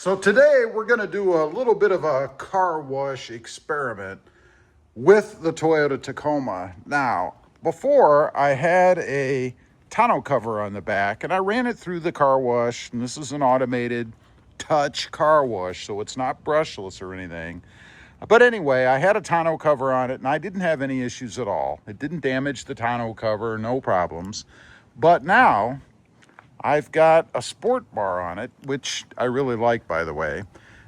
So today we're going to do a little bit of a car wash experiment with the Toyota Tacoma. Now, before I had a tonneau cover on the back and I ran it through the car wash, and this is an automated touch car wash, so it's not brushless or anything. But anyway, I had a tonneau cover on it and I didn't have any issues at all. It didn't damage the tonneau cover, no problems. But now I've got a sport bar on it, which I really like, by the way.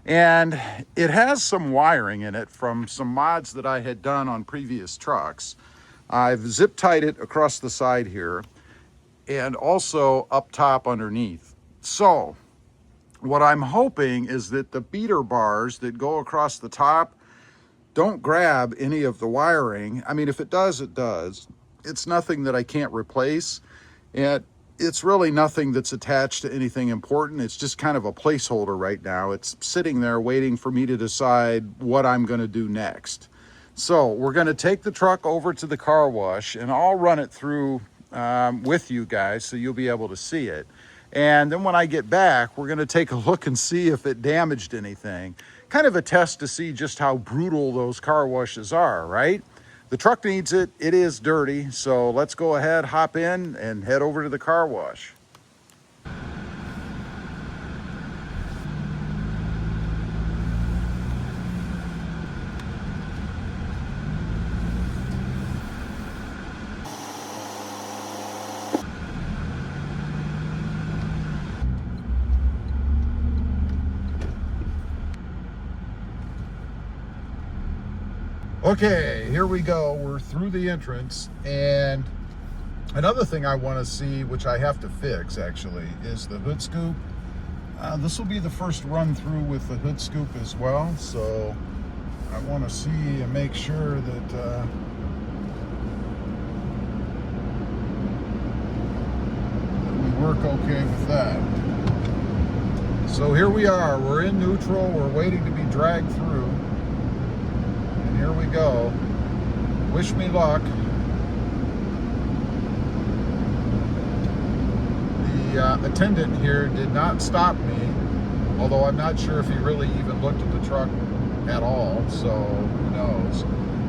And it has some wiring in it from some mods that I had done on previous trucks. I've zip tied it across the side here and also up top underneath. So what I'm hoping is that the beater bars that go across the top don't grab any of the wiring. I mean, if it does, it does. It's nothing that I can't replace. And it's really nothing that's attached to anything important. It's just kind of a placeholder right now. It's sitting there waiting for me to decide what I'm going to do next. So we're going to take the truck over to the car wash and I'll run it through with you guys so you'll be able to see it. And then when I get back, we're going to take a look and see if it damaged anything. Kind of a test to see just how brutal those car washes are, right? The truck needs it. It is dirty. So let's go ahead, hop in, and head over to the car wash. Okay, here we go. We're through the entrance, and another thing I want to see, which I have to fix actually, is the hood scoop. This will be the first run through with the hood scoop as well, so I want to see and make sure that we work okay with that. So here we are. We're in neutral. We're waiting to be dragged through. Here we go. Wish me luck. The attendant here did not stop me, although I'm not sure if he really even looked at the truck at all, so who knows.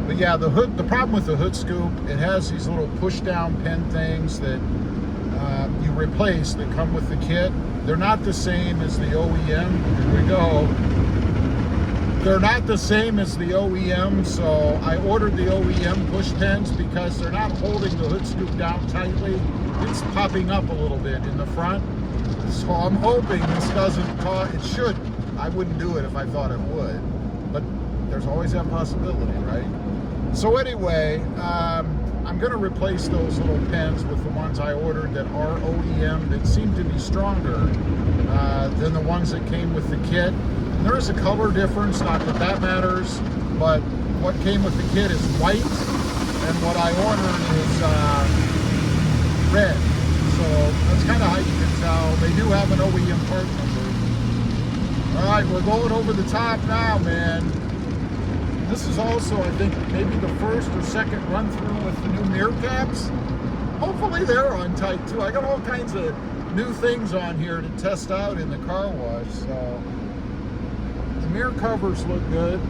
But yeah, the problem with the hood scoop, it has these little push down pin things that you replace that come with the kit. They're not the same as the OEM. Here we go. They're not the same as the OEM, so I ordered the OEM push pins because they're not holding the hood scoop down tightly. It's popping up a little bit in the front. So I'm hoping this doesn't cause, it shouldn't. I wouldn't do it if I thought it would, but there's always that possibility, right? So anyway, I'm gonna replace those little pins with the ones I ordered that are OEM that seem to be stronger than the ones that came with the kit. There is a color difference, not that that matters, but what came with the kit is white, and what I ordered is red. So that's kind of how you can tell. They do have an OEM part number. All right, we're going over the top now, man. This is also, I think, maybe the first or second run through with the new mirror caps. Hopefully they're on tight too. I got all kinds of new things on here to test out in the car wash, so. The mirror covers look good.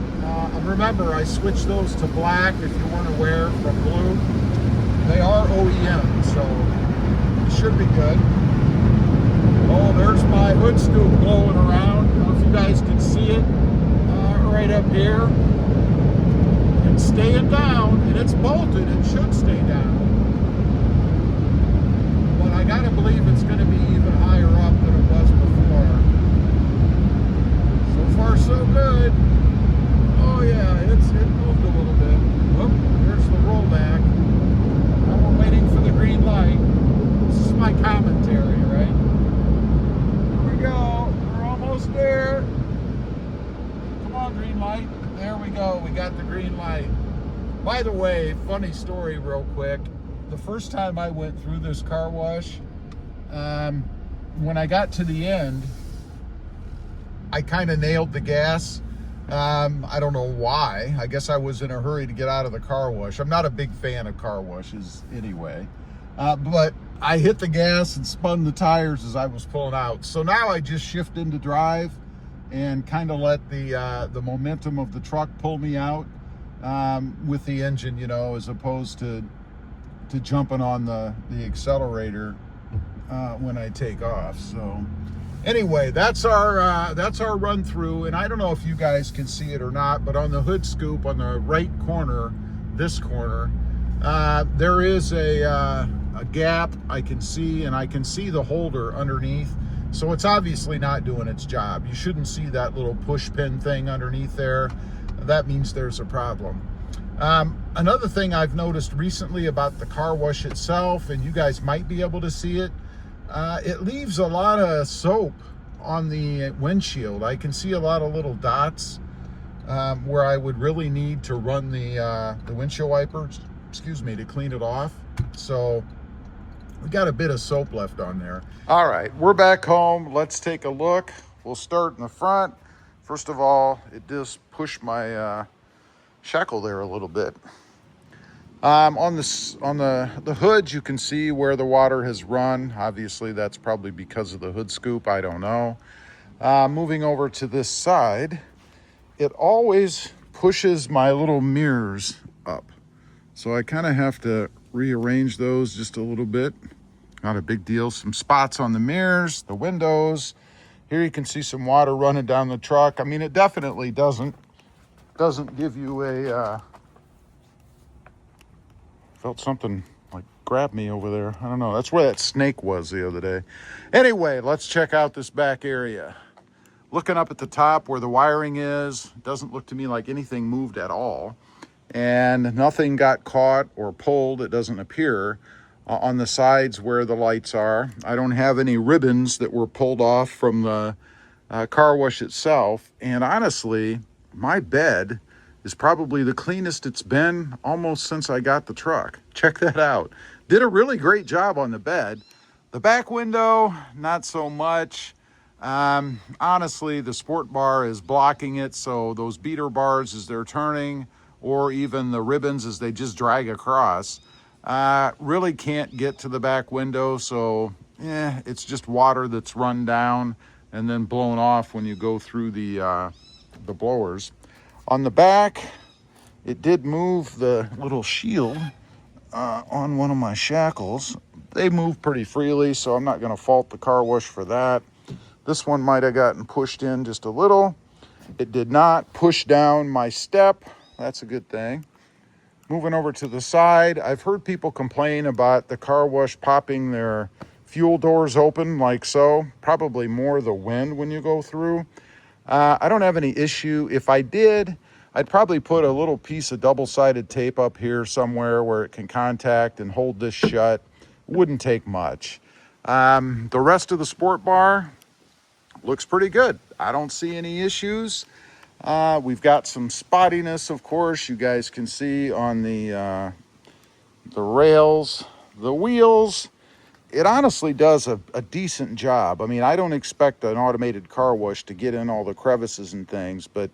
Remember, I switched those to black, if you weren't aware, from blue. They are OEM, so it should be good. Oh, there's my hood scoop blowing around. I don't know if you guys can see it right up here. It's staying down, and it's bolted. It should stay down. But I gotta believe it's gonna be even higher up than it was before. So far, so good. Oh yeah, it moved a little bit. Whoop, there's the rollback. Now we're waiting for the green light. This is my commentary, right? Here we go. We're almost there. Come on, green light. There we go. We got the green light. By the way, funny story real quick. The first time I went through this car wash, when I got to the end, I kind of nailed the gas. I don't know why. I guess I was in a hurry to get out of the car wash. I'm not a big fan of car washes anyway. But I hit the gas and spun the tires as I was pulling out. So now I just shift into drive and kind of let the momentum of the truck pull me out with the engine, you know, as opposed to jumping on the accelerator when I take off. So anyway, that's our run through, and I don't know if you guys can see it or not, but on the hood scoop on the right corner, this corner, there is a gap I can see, and I can see the holder underneath. So it's obviously not doing its job. You shouldn't see that little push pin thing underneath there. That means there's a problem. Another thing I've noticed recently about the car wash itself, and you guys might be able to see it, it leaves a lot of soap on the windshield. I can see a lot of little dots where I would really need to run the windshield wipers, excuse me, to clean it off. So we got a bit of soap left on there. All right, we're back home. Let's take a look. We'll start in the front. First of all, it just pushed my shackle there a little bit. On the hood, you can see where the water has run. Obviously, that's probably because of the hood scoop. I don't know. Moving over to this side, it always pushes my little mirrors up. So I kind of have to rearrange those just a little bit. Not a big deal. Some spots on the mirrors, the windows. Here you can see some water running down the truck. I mean, it definitely doesn't give you a felt something like grab me over there. I don't know. That's where that snake was the other day. Anyway, let's check out this back area. Looking up at the top where the wiring is, doesn't look to me like anything moved at all. And nothing got caught or pulled, it doesn't appear. On the sides where the lights are, I don't have any ribbons that were pulled off from the car wash itself. And honestly, my bed is probably the cleanest it's been almost since I got the truck. Check that out. Did a really great job on the bed. The back window, not so much. Honestly, the sport bar is blocking it, so those beater bars as they're turning, or even the ribbons as they just drag across, really can't get to the back window. So it's just water that's run down and then blown off when you go through the blowers. On the back, it did move the little shield on one of my shackles. They move pretty freely, so I'm not going to fault the car wash for that. This one might have gotten pushed in just a little. It did not push down my step. That's a good thing. Moving over to the side, I've heard people complain about the car wash popping their fuel doors open like so. Probably more the wind when you go through. I don't have any issue. If I did, I'd probably put a little piece of double-sided tape up here somewhere where it can contact and hold this shut. Wouldn't take much. The rest of the sport bar looks pretty good. I don't see any issues. We've got some spottiness, of course, you guys can see on the rails, the wheels. It honestly does a decent job. I mean, I don't expect an automated car wash to get in all the crevices and things, but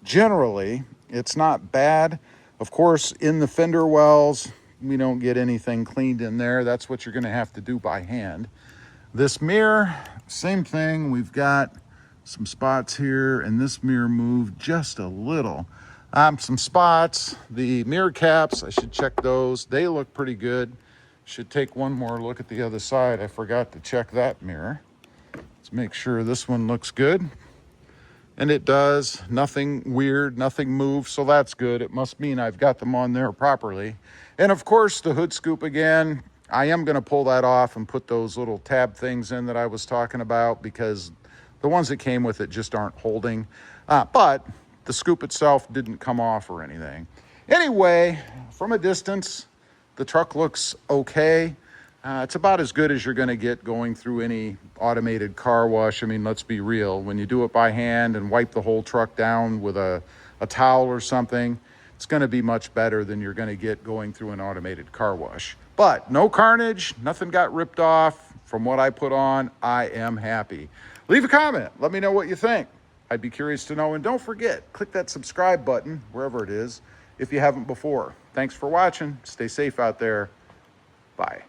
generally, it's not bad. Of course, in the fender wells, we don't get anything cleaned in there. That's what you're going to have to do by hand. This mirror, same thing. We've got some spots here, and this mirror moved just a little. Some spots. The mirror caps, I should check those. They look pretty good. Should take one more look at the other side. I forgot to check that mirror. Let's make sure this one looks good. And it does. Nothing weird, nothing moved, so that's good. It must mean I've got them on there properly. And of course, the hood scoop again, I am going to pull that off and put those little tab things in that I was talking about, because the ones that came with it just aren't holding. But the scoop itself didn't come off or anything. Anyway, from a distance, the truck looks okay. It's about as good as you're going to get going through any automated car wash. I mean, let's be real. When you do it by hand and wipe the whole truck down with a towel or something, it's going to be much better than you're going to get going through an automated car wash. But no carnage, nothing got ripped off. From what I put on, I am happy. Leave a comment. Let me know what you think. I'd be curious to know. And don't forget, click that subscribe button, wherever it is, if you haven't before. Thanks for watching. Stay safe out there. Bye.